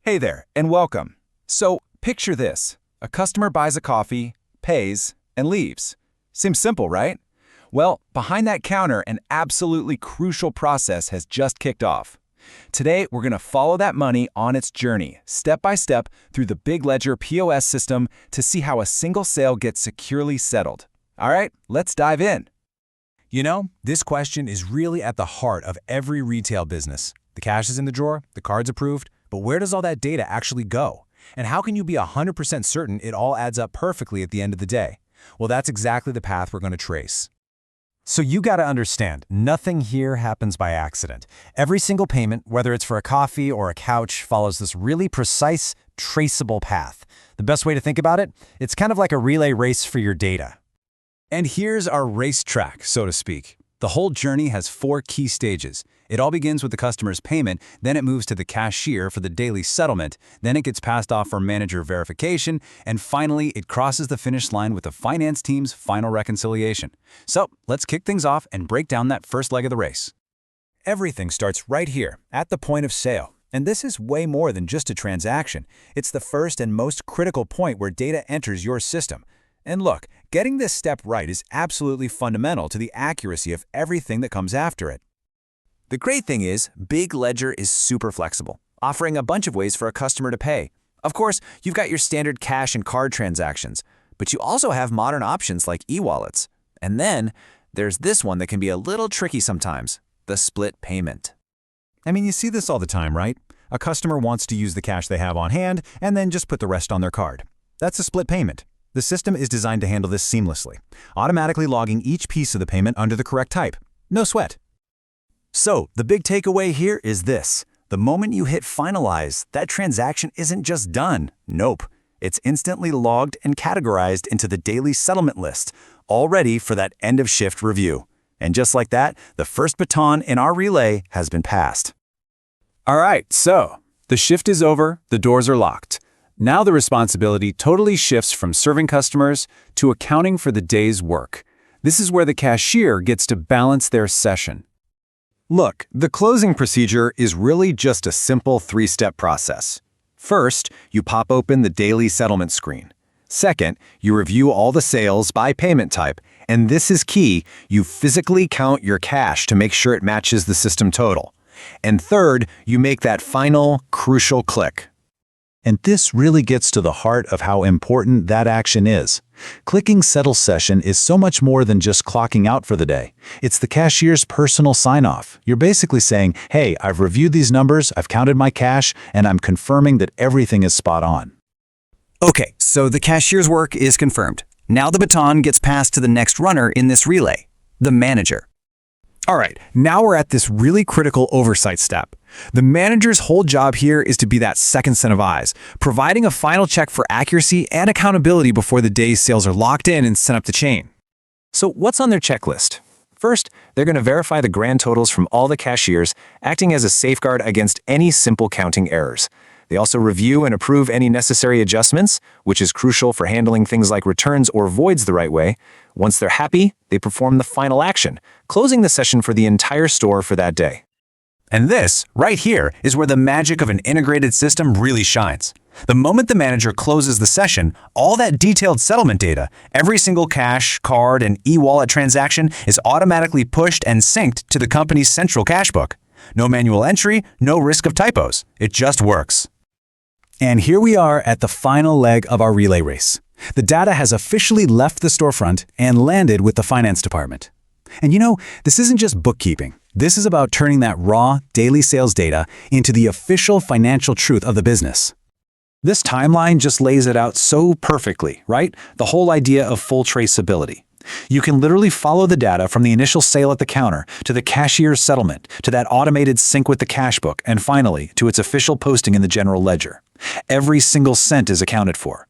Hey there, and welcome. So, picture this. A customer buys a coffee, pays, and leaves. Seems simple, right? Well, behind that counter, an absolutely crucial process has just kicked off. Today, we're going to follow that money on its journey, step by step, through the BigLedger POS system to see how a single sale gets securely settled. All right, let's dive in. You know, this question is really at the heart of every retail business. The cash is in the drawer, the card's approved, but where does all that data actually go? And how can you be 100% certain it all adds up perfectly at the end of the day? Well, that's exactly the path we're going to trace. So you got to understand, nothing here happens by accident. Every single payment, whether it's for a coffee or a couch, follows this really precise, traceable path. The best way to think about it, it's kind of like a relay race for your data. And here's our racetrack, so to speak. The whole journey has 4 key stages. It all begins with the customer's payment, then it moves to the cashier for the daily settlement, then it gets passed off for manager verification, and finally it crosses the finish line with the finance team's final reconciliation. So let's kick things off and break down that first leg of the race. Everything starts right here, at the point of sale. And this is way more than just a transaction. It's the first and most critical point where data enters your system. And look, getting this step right is absolutely fundamental to the accuracy of everything that comes after it. The great thing is, BigLedger is super flexible, offering a bunch of ways for a customer to pay. Of course, you've got your standard cash and card transactions, but you also have modern options like e-wallets. And then, there's this one that can be a little tricky sometimes, the split payment. I mean, you see this all the time, right? A customer wants to use the cash they have on hand and then just put the rest on their card. That's a split payment. The system is designed to handle this seamlessly, automatically logging each piece of the payment under the correct type. No sweat. So, the big takeaway here is this. The moment you hit finalize, that transaction isn't just done. Nope. It's instantly logged and categorized into the daily settlement list, all ready for that end-of-shift review. And just like that, the first baton in our relay has been passed. All right, so the shift is over, the doors are locked. Now the responsibility totally shifts from serving customers to accounting for the day's work. This is where the cashier gets to balance their session. Look, the closing procedure is really just a simple 3-step process. First, you pop open the daily settlement screen. Second, you review all the sales by payment type. And this is key, you physically count your cash to make sure it matches the system total. And third, you make that final, crucial click. And this really gets to the heart of how important that action is. Clicking Settle Session is so much more than just clocking out for the day. It's the cashier's personal sign-off. You're basically saying, hey, I've reviewed these numbers, I've counted my cash, and I'm confirming that everything is spot on. Okay, so the cashier's work is confirmed. Now the baton gets passed to the next runner in this relay, the manager. All right, now we're at this really critical oversight step. The manager's whole job here is to be that second set of eyes, providing a final check for accuracy and accountability before the day's sales are locked in and sent up the chain. So what's on their checklist? First, they're going to verify the grand totals from all the cashiers, acting as a safeguard against any simple counting errors. They also review and approve any necessary adjustments, which is crucial for handling things like returns or voids the right way. Once they're happy, they perform the final action, closing the session for the entire store for that day. And this, right here, is where the magic of an integrated system really shines. The moment the manager closes the session, all that detailed settlement data, every single cash, card, and e-wallet transaction is automatically pushed and synced to the company's central cash book. No manual entry, no risk of typos. It just works. And here we are at the final leg of our relay race. The data has officially left the storefront and landed with the finance department. And you know, this isn't just bookkeeping. This is about turning that raw, daily sales data into the official financial truth of the business. This timeline just lays it out so perfectly, right? The whole idea of full traceability. You can literally follow the data from the initial sale at the counter to the cashier's settlement, to that automated sync with the cash book, and finally, to its official posting in the general ledger. Every single cent is accounted for.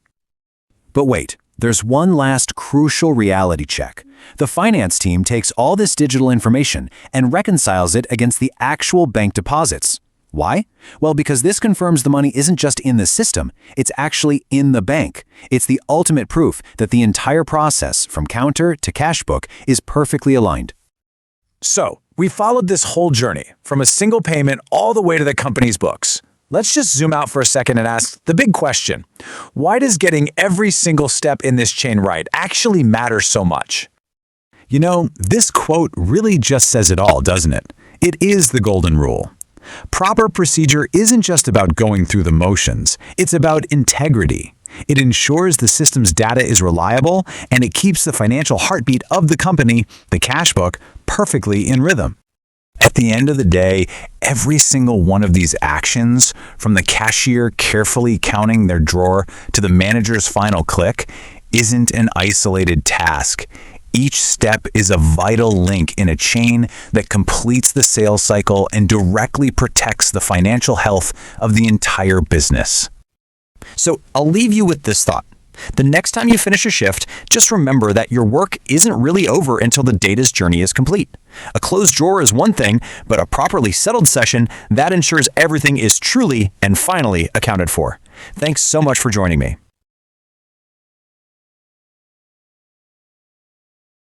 But wait, there's one last crucial reality check. The finance team takes all this digital information and reconciles it against the actual bank deposits. Why? Well, because this confirms the money isn't just in the system, it's actually in the bank. It's the ultimate proof that the entire process, from counter to cash book, is perfectly aligned. So, we followed this whole journey, from a single payment all the way to the company's books. Let's just zoom out for a second and ask the big question. Why does getting every single step in this chain right actually matter so much? You know, this quote really just says it all, doesn't it? It is the golden rule. Proper procedure isn't just about going through the motions, it's about integrity. It ensures the system's data is reliable, and it keeps the financial heartbeat of the company, the cash book, perfectly in rhythm. At the end of the day, every single one of these actions, from the cashier carefully counting their drawer to the manager's final click, isn't an isolated task. Each step is a vital link in a chain that completes the sales cycle and directly protects the financial health of the entire business. So I'll leave you with this thought. The next time you finish a shift, just remember that your work isn't really over until the data's journey is complete. A closed drawer is one thing, but a properly settled session, that ensures everything is truly and finally accounted for. Thanks so much for joining me.